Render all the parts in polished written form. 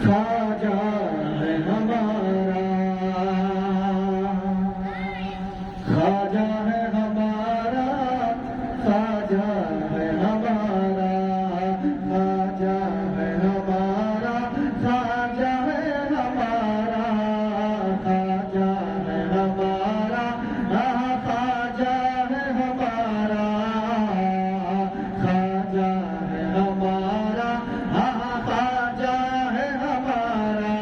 خواجہ ہے ہمارا، خواجہ ہے ہمارا، خواجہ ہے ہمارا، خواجہ ہے ہمارا، خواجہ ہے ہمارا، خواجہ ہے ہمارا، خواجہ ہے ہمارا، خواجہ ہے ہمارا، خواجہ ہے ہمارا،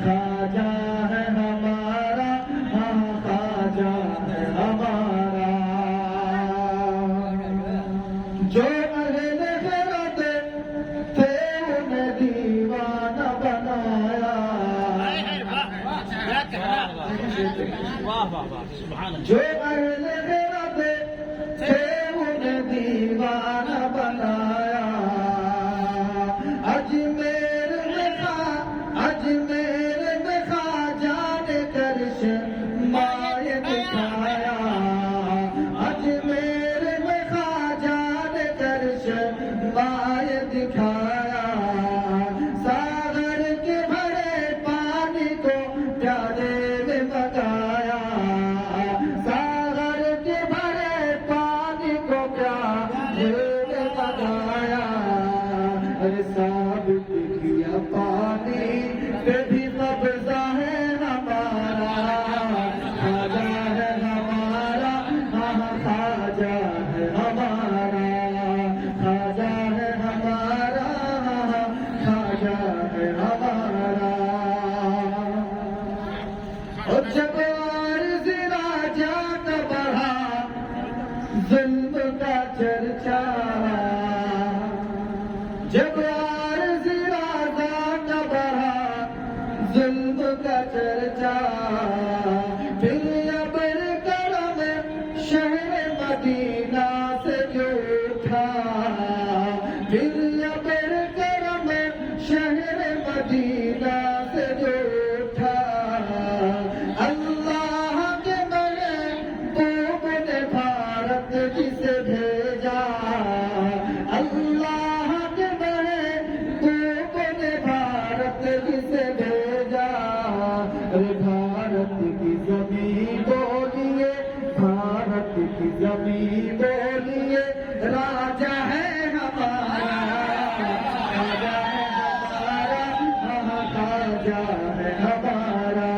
خواجہ ہے ہمارا، خواجہ ہے ہمارا۔ جو اہل خرد تھے انہیں دیوانہ بنایا، جو اہل خرد تھے انہیں دیوانہ بنایا، اجمیر میں خواجہ نے کرش مائے دکھایا، اجمیر میں خواجہ نے کرش مائے دکھایا، ساغر کے بھرے پانی کو پیالے میں بگایا، ساغر کے بھرے پانی کو پیالے میں بگایا، ارے ثابت کیا پانی پہ بھی قبضہ ہے ہمارا، خواجہ ہے ہمارا، خواجہ ہے ہمارا، خواجہ ہے ہمارا، خواجہ ہے ہمارا۔ اور جب عارض راجہ کا بڑھا ظلم کا چرچا، جب عارض راجہ کا بڑھا ظلم کا چرچا، پھر ابر کرم شہر مدینہ سے جو اٹھا، پھر